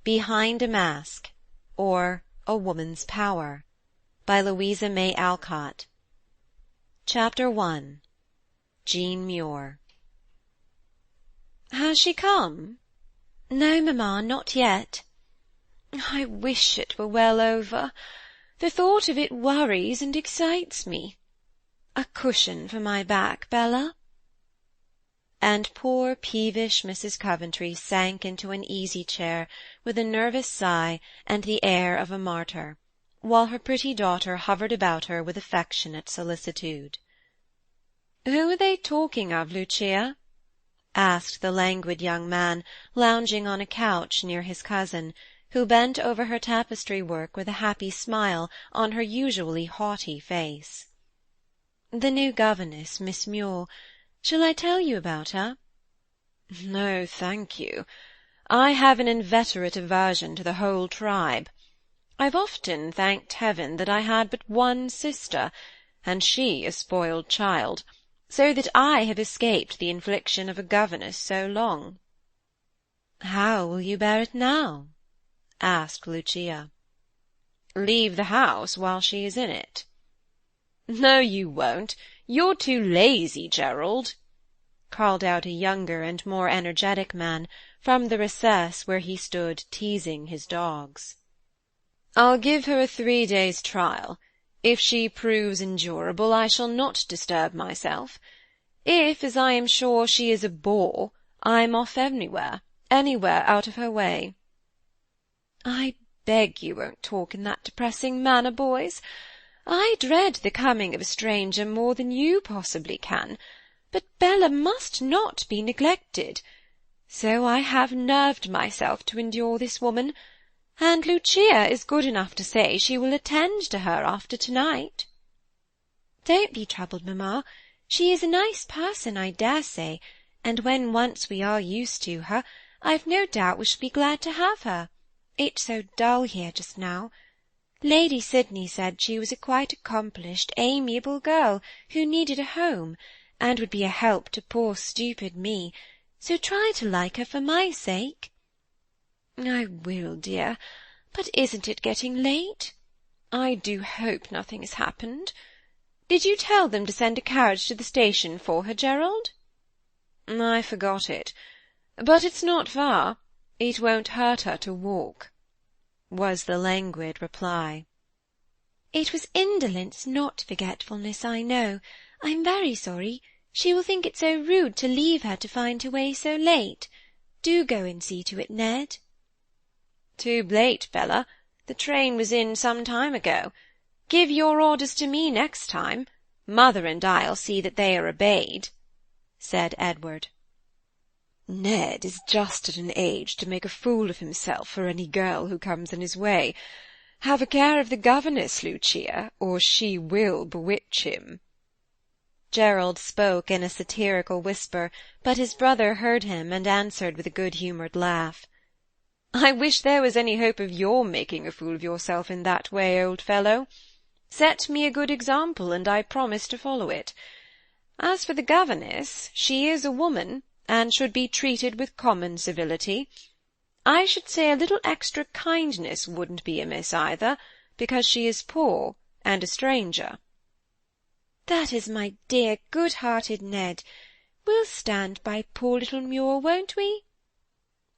Behind a Mask, or A Woman's Power, by Louisa May Alcott. Chapter 1. Jean Muir. "Has she come?" "No, mamma, not yet." "I wish it were well over. The thought of it worries and excites me. A cushion for my back, Bella." And poor peevish Mrs. Coventry sank into an easy-chair with a nervous sigh and the air of a martyr, while her pretty daughter hovered about her with affectionate solicitude. "Who are they talking of, Lucia?" asked the languid young man, lounging on a couch near his cousin, who bent over her tapestry work with a happy smile on her usually haughty face. "The new governess, Miss Muir. Shall I tell you about her?" "No, thank you. I have an inveterate aversion to the whole tribe. I've often thanked heaven that I had but one sister, and she a spoiled child, so that I have escaped the infliction of a governess so long." "How will you bear it now?" asked Lucia. "Leave the house while she is in it." "No, you won't. You're too lazy, Gerald," called out a younger and more energetic man from the recess where he stood teasing his dogs. "I'll give her a 3 days' trial. If she proves endurable, I shall not disturb myself. If, as I am sure, she is a bore, I'm off anywhere out of her way." "I beg you won't talk in that depressing manner, boys. I dread the coming of a stranger more than you possibly can, but Bella must not be neglected. So I have nerved myself to endure this woman, and Lucia is good enough to say she will attend to her after tonight." "Don't be troubled, mamma. She is a nice person, I dare say, and when once we are used to her, I've no doubt we shall be glad to have her. It's so dull here just now. Lady Sydney said she was a quite accomplished, amiable girl who needed a home, and would be a help to poor stupid me, so try to like her for my sake." "I will, dear, but isn't it getting late? I do hope nothing has happened. Did you tell them to send a carriage to the station for her, Gerald?" "I forgot it, but it's not far. It won't hurt her to walk," was the languid reply. "It was indolence, not forgetfulness, I know. I'm very sorry. She will think it so rude to leave her to find her way so late. Do go and see to it, Ned." "Too late, Bella. The train was in some time ago. Give your orders to me next time. Mother and I'll see that they are obeyed," said Edward. "Ned is just at an age to make a fool of himself for any girl who comes in his way. Have a care of the governess, Lucia, or she will bewitch him." Gerald spoke in a satirical whisper, but his brother heard him and answered with a good-humoured laugh. "I wish there was any hope of your making a fool of yourself in that way, old fellow. Set me a good example, and I promise to follow it. As for the governess, she is a woman, and should be treated with common civility. I should say a little extra kindness wouldn't be amiss either, because she is poor and a stranger." "That is my dear, good-hearted Ned. We'll stand by poor little Muir, won't we?"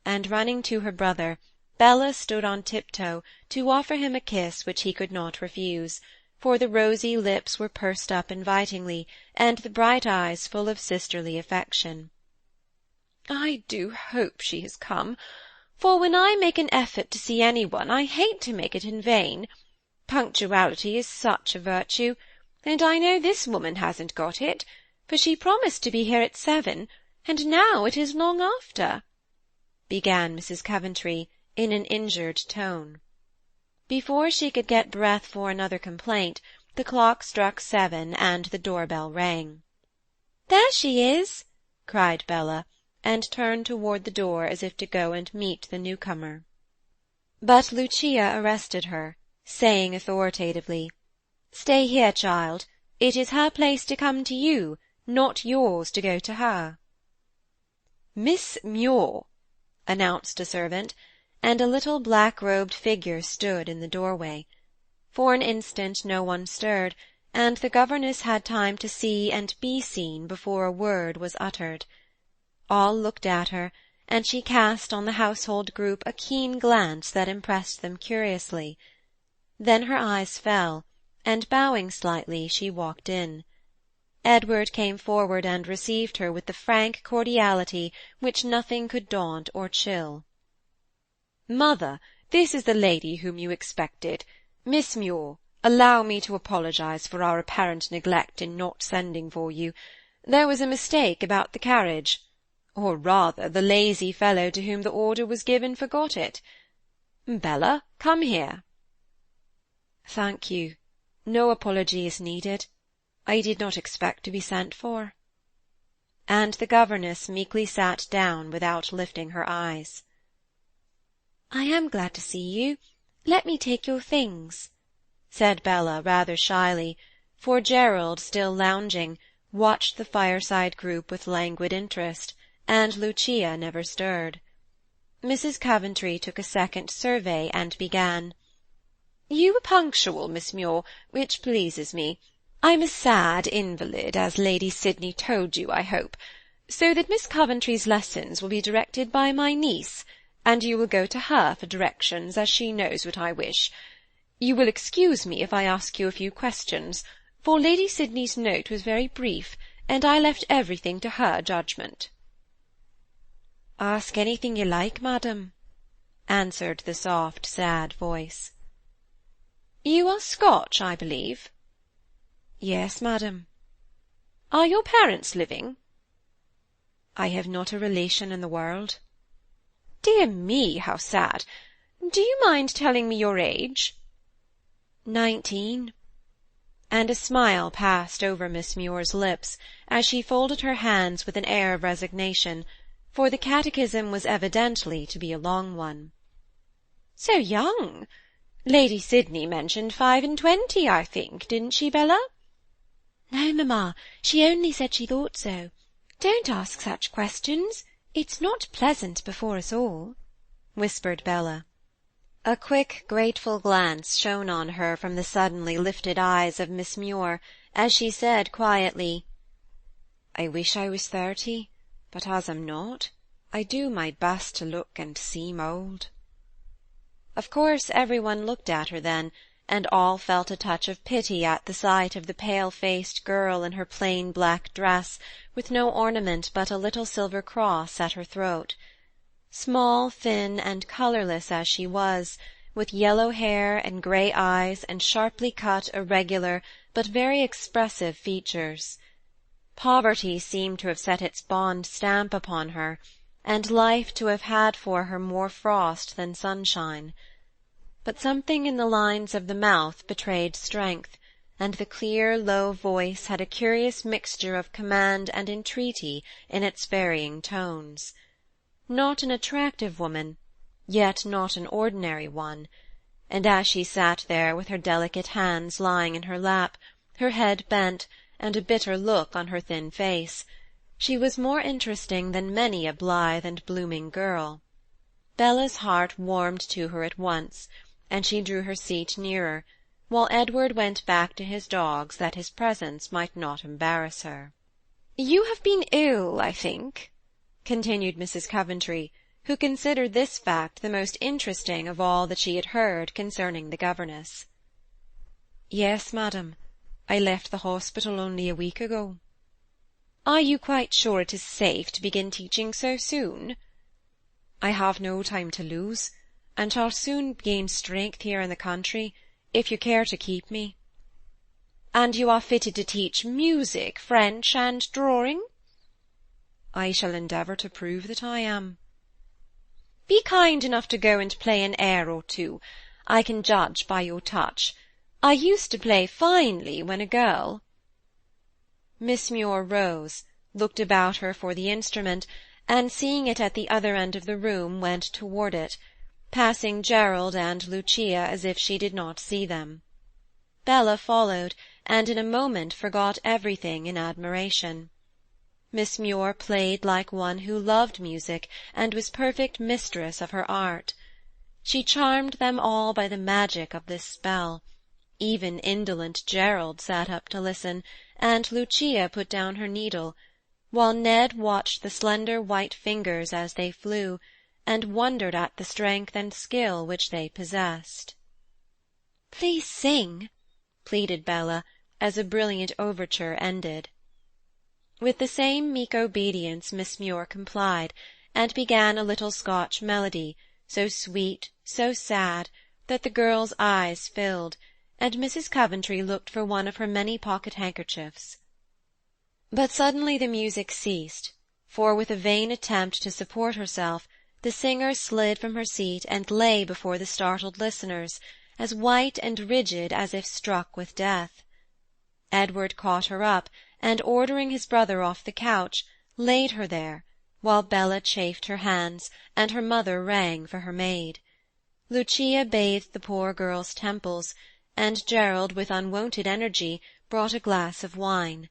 And running to her brother, Bella stood on tiptoe to offer him a kiss which he could not refuse, for the rosy lips were pursed up invitingly, and the bright eyes full of sisterly affection. "I do hope she has come, for when I make an effort to see anyone, I hate to make it in vain. Punctuality is such a virtue, and I know this woman hasn't got it, for she promised to be here at 7, and now it is long after," began Mrs. Coventry in an injured tone. Before she could get breath for another complaint, the clock struck 7, and the door-bell rang. "There she is!" cried Bella, and turned toward the door as if to go and meet the newcomer. But Lucia arrested her, saying authoritatively, "Stay here, child. It is her place to come to you, not yours to go to her." "Miss Muir," announced a servant, and a little black-robed figure stood in the doorway. For an instant no one stirred, and the governess had time to see and be seen before a word was uttered. All looked at her, and she cast on the household group a keen glance that impressed them curiously. Then her eyes fell, and bowing slightly she walked in. Edward came forward and received her with the frank cordiality which nothing could daunt or chill. "Mother, this is the lady whom you expected. Miss Muir, allow me to apologize for our apparent neglect in not sending for you. There was a mistake about the carriage. Or rather, the lazy fellow to whom the order was given forgot it. Bella, come here." "Thank you. No apology is needed. I did not expect to be sent for." And the governess meekly sat down without lifting her eyes. "I am glad to see you. Let me take your things," said Bella rather shyly, for Gerald, still lounging, watched the fireside group with languid interest, and Lucia never stirred. Mrs. Coventry took a second survey and began, "You were punctual, Miss Muir, which pleases me. I'm a sad invalid, as Lady Sydney told you, I hope, so that Miss Coventry's lessons will be directed by my niece, and you will go to her for directions, as she knows what I wish. You will excuse me if I ask you a few questions, for Lady Sydney's note was very brief, and I left everything to her judgment." "Ask anything you like, madam," answered the soft, sad voice. "You are Scotch, I believe?" "Yes, madam." "Are your parents living?" "I have not a relation in the world." "Dear me, how sad! Do you mind telling me your age?" 19. And a smile passed over Miss Muir's lips, as she folded her hands with an air of resignation, for the catechism was evidently to be a long one. "So young! Lady Sydney mentioned 25, I think, didn't she, Bella?" "No, mamma, she only said she thought so. Don't ask such questions. It's not pleasant before us all," whispered Bella. A quick, grateful glance shone on her from the suddenly lifted eyes of Miss Muir, as she said quietly, "I wish I was 30, but as I'm not, I do my best to look and seem old." Of course everyone looked at her then, and all felt a touch of pity at the sight of the pale-faced girl in her plain black dress, with no ornament but a little silver cross at her throat. Small, thin, and colourless as she was, with yellow hair and grey eyes and sharply cut, irregular, but very expressive features. Poverty seemed to have set its bond stamp upon her, and life to have had for her more frost than sunshine. But something in the lines of the mouth betrayed strength, and the clear, low voice had a curious mixture of command and entreaty in its varying tones. Not an attractive woman, yet not an ordinary one, and as she sat there with her delicate hands lying in her lap, her head bent, and a bitter look on her thin face, she was more interesting than many a blithe and blooming girl. Bella's heart warmed to her at once, and she drew her seat nearer, while Edward went back to his dogs that his presence might not embarrass her. "You have been ill, I think," continued Mrs. Coventry, who considered this fact the most interesting of all that she had heard concerning the governess. "Yes, madam. I left the hospital only a week ago." "Are you quite sure it is safe to begin teaching so soon?" "I have no time to lose, and shall soon gain strength here in the country, if you care to keep me." "And you are fitted to teach music, French, and drawing?" "I shall endeavour to prove that I am." "Be kind enough to go and play an air or two. I can judge by your touch. I used to play finely when a girl." Miss Muir rose, looked about her for the instrument, and seeing it at the other end of the room went toward it, passing Gerald and Lucia as if she did not see them. Bella followed, and in a moment forgot everything in admiration. Miss Muir played like one who loved music and was perfect mistress of her art. She charmed them all by the magic of this spell. Even indolent Gerald sat up to listen, and Lucia put down her needle, while Ned watched the slender white fingers as they flew, and wondered at the strength and skill which they possessed. "Please sing," pleaded Bella, as a brilliant overture ended. With the same meek obedience Miss Muir complied, and began a little Scotch melody, so sweet, so sad, that the girls' eyes filled, and Mrs. Coventry looked for one of her many pocket-handkerchiefs. But suddenly the music ceased, for with a vain attempt to support herself, the singer slid from her seat and lay before the startled listeners, as white and rigid as if struck with death. Edward caught her up, and ordering his brother off the couch, laid her there, while Bella chafed her hands, and her mother rang for her maid. Lucia bathed the poor girl's temples, and Gerald, with unwonted energy, brought a glass of wine.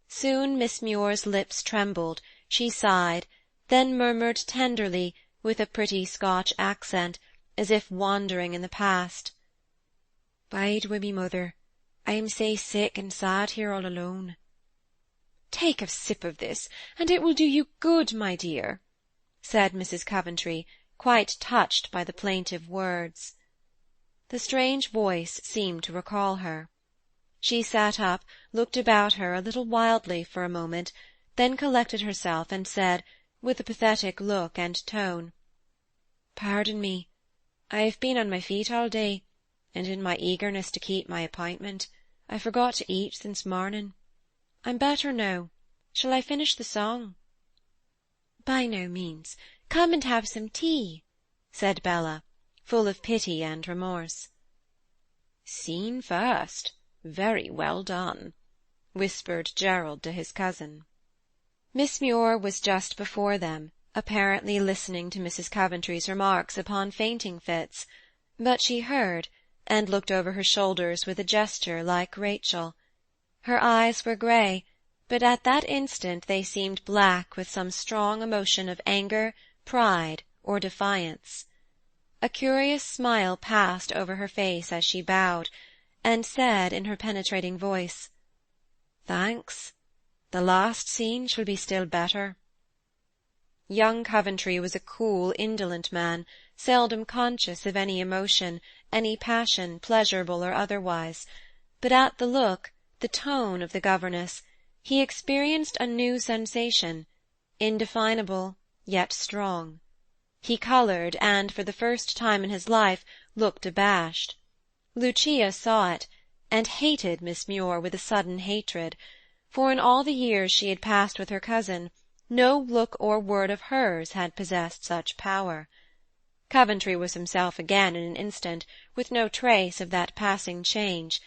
Soon Miss Muir's lips trembled, she sighed, then murmured tenderly, with a pretty Scotch accent, as if wandering in the past, "Bide wi' me, mother. I am sae sick and sad here all alone." "Take a sip of this, and it will do you good, my dear," said Mrs. Coventry, quite touched by the plaintive words. The strange voice seemed to recall her. She sat up, looked about her a little wildly for a moment, then collected herself and said, with a pathetic look and tone, "Pardon me. I have been on my feet all day, and in my eagerness to keep my appointment, I forgot to eat since morning. I'm better now. Shall I finish the song?" "By no means. Come and have some tea," said Bella, full of pity and remorse. "Scene first. Very well done," whispered Gerald to his cousin. Miss Muir was just before them, apparently listening to Mrs. Coventry's remarks upon fainting fits, but she heard, and looked over her shoulders with a gesture like Rachel. Her eyes were grey, but at that instant they seemed black with some strong emotion of anger, pride, or defiance. A curious smile passed over her face as she bowed, and said in her penetrating voice, "Thanks. The last scene shall be still better." Young Coventry was a cool, indolent man, seldom conscious of any emotion, any passion, pleasurable or otherwise, but at the look, the tone of the governess, he experienced a new sensation, indefinable, yet strong. He coloured, and, for the first time in his life, looked abashed. Lucia saw it, and hated Miss Muir with a sudden hatred, for in all the years she had passed with her cousin, no look or word of hers had possessed such power. Coventry was himself again in an instant, with no trace of that passing change,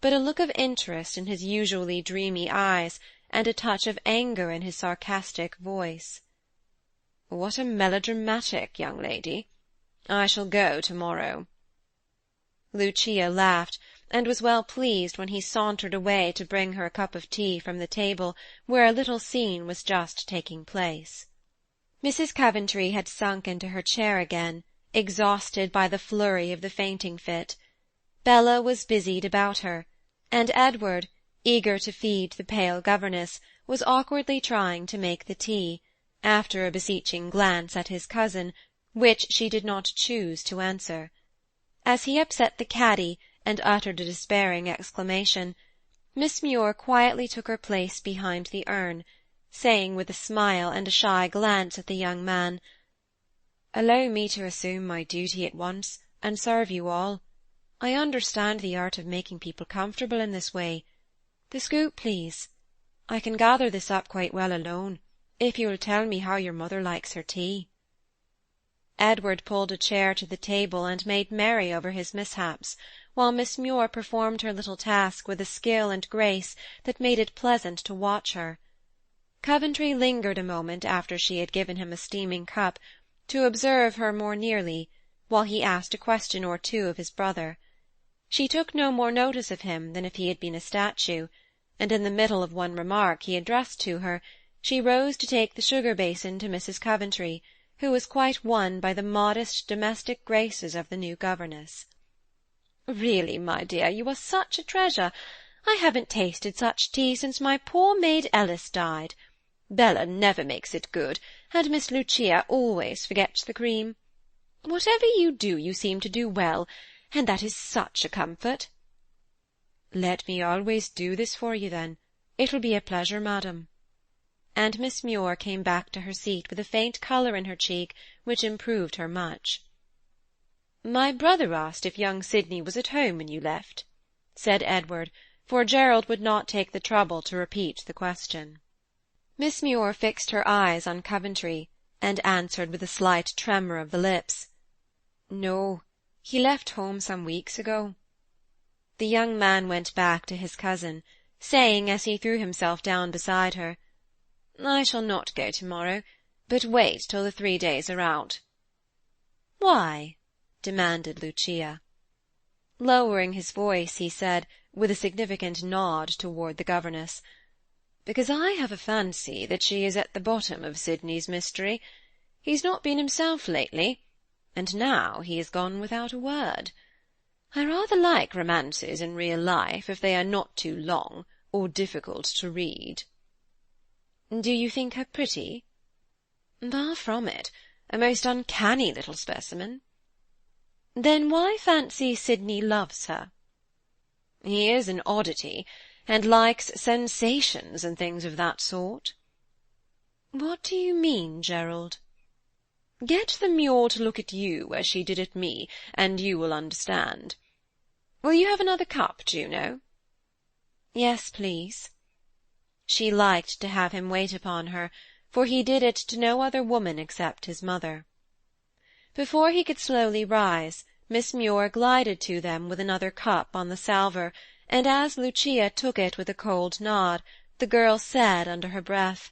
but a look of interest in his usually dreamy eyes, and a touch of anger in his sarcastic voice. "What a melodramatic young lady! I shall go to-morrow." Lucia laughed, and was well pleased when he sauntered away to bring her a cup of tea from the table where a little scene was just taking place. Mrs. Coventry had sunk into her chair again, exhausted by the flurry of the fainting fit. Bella was busied about her, and Edward, eager to feed the pale governess, was awkwardly trying to make the tea, after a beseeching glance at his cousin, which she did not choose to answer. As he upset the caddy, and uttered a despairing exclamation, Miss Muir quietly took her place behind the urn, saying with a smile and a shy glance at the young man, "Allow me to assume my duty at once, and serve you all. I understand the art of making people comfortable in this way. The scoop, please. I can gather this up quite well alone, if you will tell me how your mother likes her tea." Edward pulled a chair to the table and made merry over his mishaps, while Miss Muir performed her little task with a skill and grace that made it pleasant to watch her. Coventry lingered a moment after she had given him a steaming cup, to observe her more nearly, while he asked a question or two of his brother. She took no more notice of him than if he had been a statue, and in the middle of one remark he addressed to her, she rose to take the sugar-basin to Mrs. Coventry, who was quite won by the modest domestic graces of the new governess. "Really, my dear, you are such a treasure. I haven't tasted such tea since my poor maid Ellis died. Bella never makes it good, and Miss Lucia always forgets the cream. Whatever you do, you seem to do well, and that is such a comfort." "Let me always do this for you, then. It will be a pleasure, madam." And Miss Muir came back to her seat with a faint colour in her cheek, which improved her much. "My brother asked if young Sydney was at home when you left," said Edward, for Gerald would not take the trouble to repeat the question. Miss Muir fixed her eyes on Coventry, and answered with a slight tremor of the lips, "No, he left home some weeks ago." The young man went back to his cousin, saying, as he threw himself down beside her, "I shall not go to-morrow, but wait till the 3 days are out." "Why?" demanded Lucia. Lowering his voice, he said, with a significant nod toward the governess, "Because I have a fancy that she is at the bottom of Sydney's mystery. He's not been himself lately, and now he is gone without a word. I rather like romances in real life, if they are not too long, or difficult to read." "Do you think her pretty?" "Far from it. A most uncanny little specimen." "Then why fancy Sydney loves her?" "He is an oddity, and likes sensations and things of that sort." "What do you mean, Gerald?" "Get the Muir to look at you as she did at me, and you will understand. Will you have another cup, Juno?" "Yes, please." She liked to have him wait upon her, for he did it to no other woman except his mother. Before he could slowly rise, Miss Muir glided to them with another cup on the salver, and as Lucia took it with a cold nod, the girl said under her breath,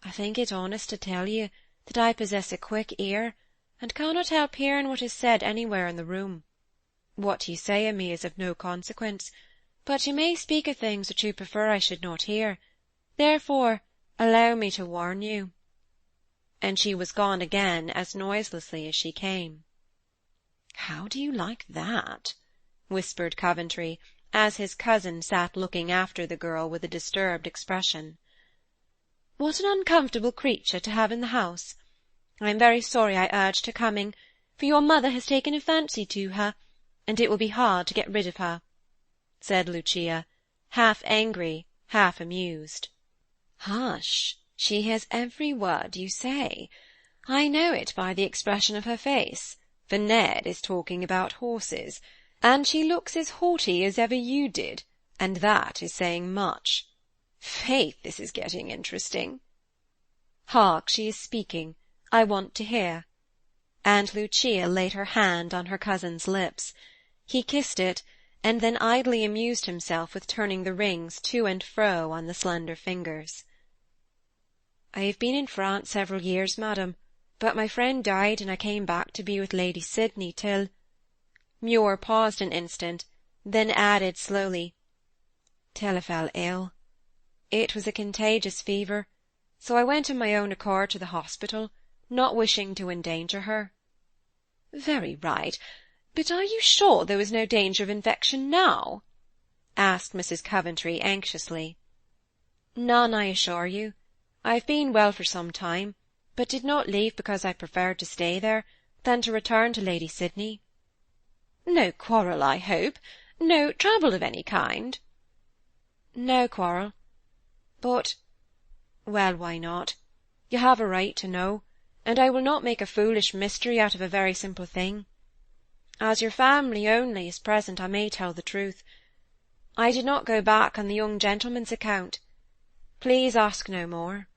"I think it honest to tell you that I possess a quick ear, and cannot help hearing what is said anywhere in the room. What you say of me is of no consequence, but you may speak of things that you prefer I should not hear. Therefore, allow me to warn you." And she was gone again as noiselessly as she came. "How do you like that?" whispered Coventry, as his cousin sat looking after the girl with a disturbed expression. "What an uncomfortable creature to have in the house! I am very sorry I urged her coming, for your mother has taken a fancy to her, and it will be hard to get rid of her," said Lucia, half angry, half amused. "Hush! She hears every word you say. I know it by the expression of her face, for Ned is talking about horses, and she looks as haughty as ever you did, and that is saying much. Faith, this is getting interesting." "Hark, she is speaking. I want to hear." And Lucia laid her hand on her cousin's lips. He kissed it, and then idly amused himself with turning the rings to and fro on the slender fingers. "I have been in France several years, madam, but my friend died, and I came back to be with Lady Sydney till—" Muir paused an instant, then added slowly, "till I fell ill. It was a contagious fever, so I went of my own accord to the hospital, not wishing to endanger her." "Very right. But are you sure there was no danger of infection now?" asked Mrs. Coventry anxiously. "None, I assure you. I have been well for some time, but did not leave because I preferred to stay there than to return to Lady Sydney." "No quarrel, I hope? No trouble of any kind?" "No quarrel. But, well, why not? You have a right to know, and I will not make a foolish mystery out of a very simple thing. As your family only is present, I may tell the truth. I did not go back on the young gentleman's account. Please ask no more."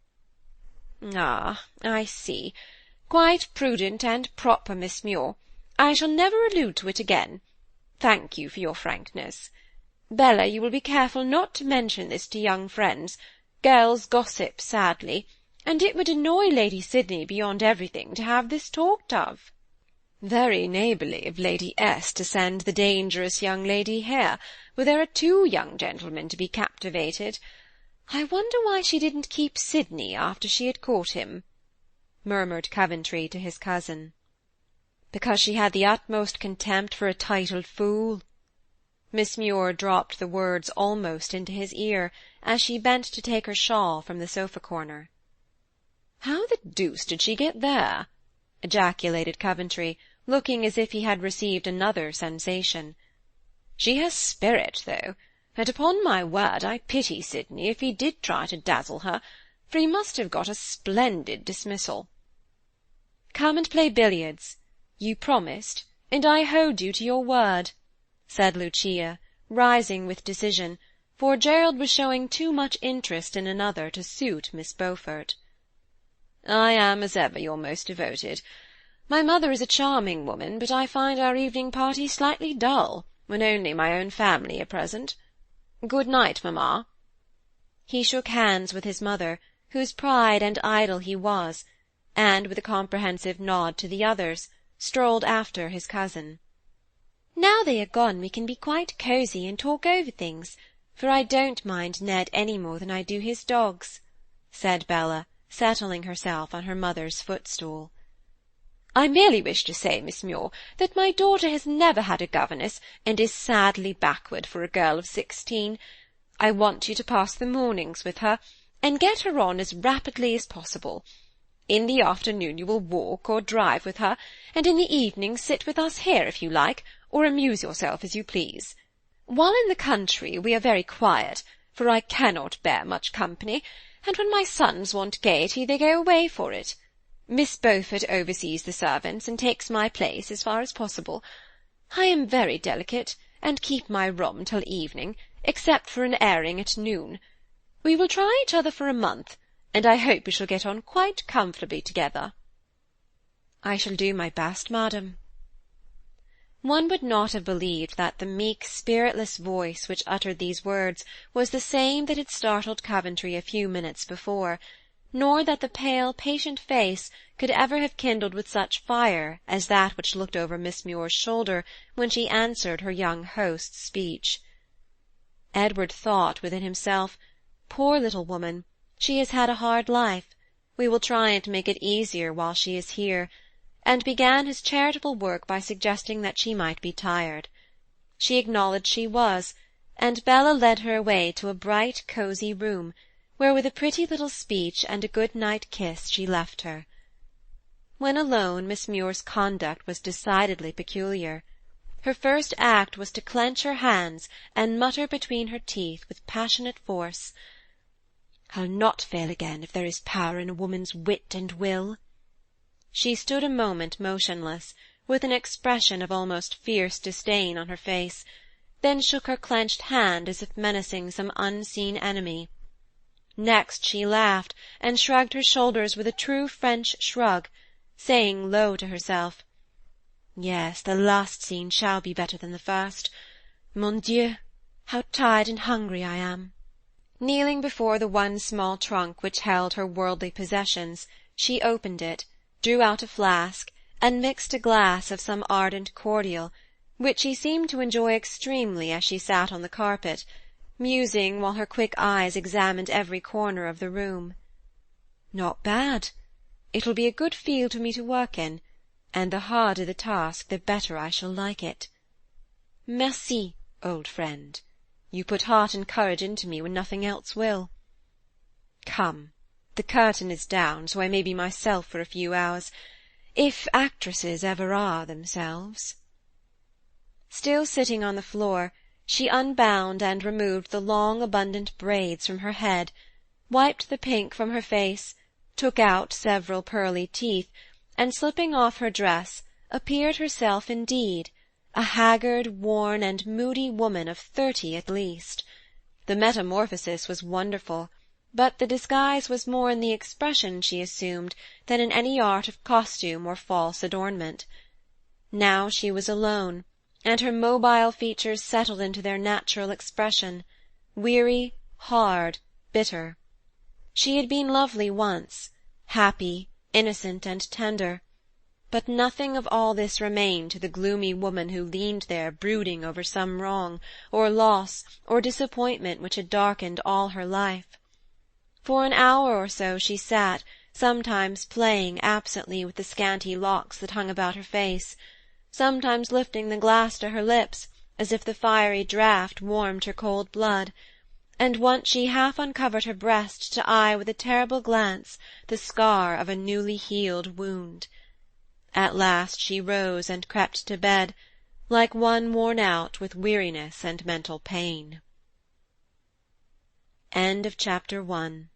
"Ah, I see. Quite prudent and proper, Miss Muir. I shall never allude to it again. Thank you for your frankness. Bella, you will be careful not to mention this to young friends. Girls gossip sadly, and it would annoy Lady Sydney beyond everything to have this talked of." "Very neighbourly of Lady S. to send the dangerous young lady here, where there are 2 young gentlemen to be captivated. I wonder why she didn't keep Sydney after she had caught him." murmured Coventry to his cousin. Because she had the utmost contempt for a titled fool. Miss Muir dropped the words almost into his ear, as she bent to take her shawl from the sofa-corner. "How the deuce did she get there?" ejaculated Coventry, looking as if he had received another sensation. "She has spirit, though, and upon my word I pity Sydney if he did try to dazzle her, for he must have got a splendid dismissal." "Come and play billiards. You promised, and I hold you to your word," said Lucia, rising with decision, for Gerald was showing too much interest in another to suit Miss Beaufort. "I am, as ever, your most devoted. My mother is a charming woman, but I find our evening party slightly dull, when only my own family are present. Good night, mamma." He shook hands with his mother, whose pride and idol he was, and, with a comprehensive nod to the others, strolled after his cousin. "Now they are gone we can be quite cosy and talk over things, for I don't mind Ned any more than I do his dogs," said Bella, settling herself on her mother's footstool. "I merely wish to say, Miss Muir, that my daughter has never had a governess, and is sadly backward for a girl of 16. I want you to pass the mornings with her, and get her on as rapidly as possible. In the afternoon you will walk or drive with her, and in the evening sit with us here if you like, or amuse yourself as you please. While in the country we are very quiet, for I cannot bear much company, and when my sons want gaiety they go away for it. Miss Beaufort oversees the servants, and takes my place as far as possible. I am very delicate, and keep my room till evening, except for an airing at noon. We will try each other for a month, and I hope we shall get on quite comfortably together." "I shall do my best, madam." One would not have believed that the meek, spiritless voice which uttered these words was the same that had startled Coventry a few minutes before, nor that the pale, patient face could ever have kindled with such fire as that which looked over Miss Muir's shoulder when she answered her young host's speech. Edward thought within himself, "Poor little woman, she has had a hard life. We will try and make it easier while she is here," and began his charitable work by suggesting that she might be tired. She acknowledged she was, and Bella led her away to a bright, cosy room, where with a pretty little speech and a good-night kiss she left her. When alone, Miss Muir's conduct was decidedly peculiar. Her first act was to clench her hands and mutter between her teeth with passionate force, "I'll not fail again if there is power in a woman's wit and will." She stood a moment motionless, with an expression of almost fierce disdain on her face, then shook her clenched hand as if menacing some unseen enemy. Next she laughed, and shrugged her shoulders with a true French shrug, saying low to herself, "Yes, the last scene shall be better than the first. Mon Dieu, how tired and hungry I am." Kneeling before the one small trunk which held her worldly possessions, she opened it, drew out a flask, and mixed a glass of some ardent cordial, which she seemed to enjoy extremely as she sat on the carpet, musing while her quick eyes examined every corner of the room. "Not bad. It will be a good field for me to work in, and the harder the task the better I shall like it. Merci, old friend. You put heart and courage into me when nothing else will. Come, the curtain is down, so I may be myself for a few hours, if actresses ever are themselves." Still sitting on the floor, she unbound and removed the long, abundant braids from her head, wiped the pink from her face, took out several pearly teeth, and slipping off her dress, appeared herself indeed, a haggard, worn, and moody woman of 30 at least. The metamorphosis was wonderful, but the disguise was more in the expression she assumed than in any art of costume or false adornment. Now she was alone, and her mobile features settled into their natural expression, weary, hard, bitter. She had been lovely once, happy, innocent, and tender, but nothing of all this remained to the gloomy woman who leaned there brooding over some wrong, or loss, or disappointment which had darkened all her life. For an hour or so she sat, sometimes playing absently with the scanty locks that hung about her face, sometimes lifting the glass to her lips, as if the fiery draught warmed her cold blood, and once she half uncovered her breast to eye with a terrible glance the scar of a newly healed wound. At last she rose and crept to bed, like one worn out with weariness and mental pain. Chapter 2